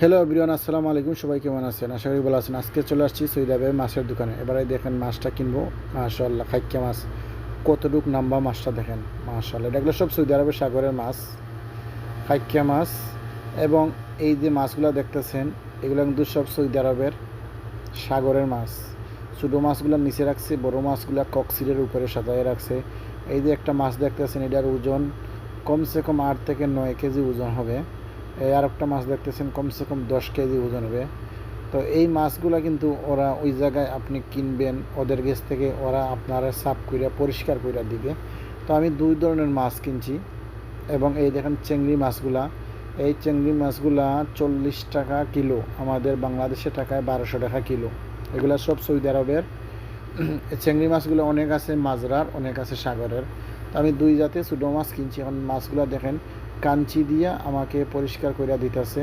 Hello everyone, আসসালামু আলাইকুম। সবাই কেমন আছেন? আশা করি ভালো আছেন। আজকে চলে আসছি সৌদি আরবের মাছের দোকানে। এবারে দেখেন মাছটা কিনবো। মাশাআল্লাহ, খাইক্কা মাছ কতটুক নাম্বা মাছটা দেখেন। মাশাআল্লাহ, এগুলো সব সৌদি আরবের সাগরের মাছ, খাইক্কা মাছ। এবং এই যে মাছগুলো দেখতেছেন, এগুলো কিন্তু সব সৌদি আরবের সাগরের মাছ। ছোটো মাছগুলো নিচে রাখছে, বড় মাছগুলো ককসিলের উপরে সাজায় রাখছে। এই যে একটা মাছ দেখতেছেন, এটার ওজন কমসে কম 8 থেকে 9 কেজি ওজন হবে। এই আর একটা মাছ দেখতেছেন, কমসে কম 10 কেজি ওজন হবে। তো এই মাছগুলো কিন্তু ওরা ওই জায়গায় আপনি কিনবেন ওদের কাছ থেকে, ওরা আপনারা সাফ কইরা পরিষ্কার কইরা দিবে। তো আমি দুই ধরনের মাছ কিনছি। এবং এই দেখেন চিংড়ি মাছগুলা, এই চিংড়ি মাছগুলা 40 টাকা কিলো, আমাদের বাংলাদেশের টাকায় 1200 টাকা কিলো। এগুলা সব সৌদি আরবের। চিংড়ি মাছগুলো অনেক আছে মাজরার, অনেক আছে সাগরের। তো আমি দুই জাতে ছোটো মাছ কিনছি। এখন মাছগুলো দেখেন কাঞ্চি দিয়া আমাকে পরিষ্কার করে দিতেছে।